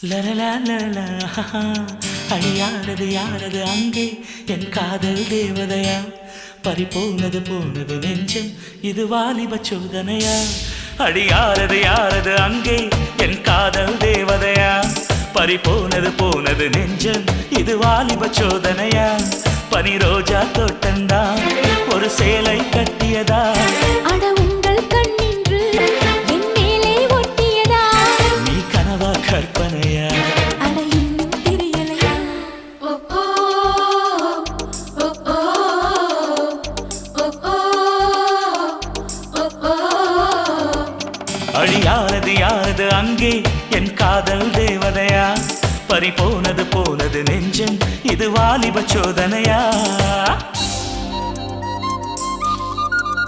லலலா அடியாரது யாரது அங்கே என் காதல் தேவதையா பறிபோனது போனது நெஞ்சம் இது வாலிப சோதனையா அடியாரது யாரது அங்கே என் காதல் தேவதையா பறிபோனது போனது நெஞ்சம் இது வாலிப சோதனையா பனி ரோஜா தோட்டந்தா ஒரு சேலை கட்டியதா அட உங்கள் கண்ணின்று என் மேலே ஒட்டியதா நீ கனவா கற்பனையா அட இன்னும் தெரியலையா ஓ ஓ ஓ ஓ ஓ ஓ அடியாரது யாரது அங்கே என் காதல் தேவதையா பறிபோனது போனது நெஞ்சம் இது வாலிப சோதனையா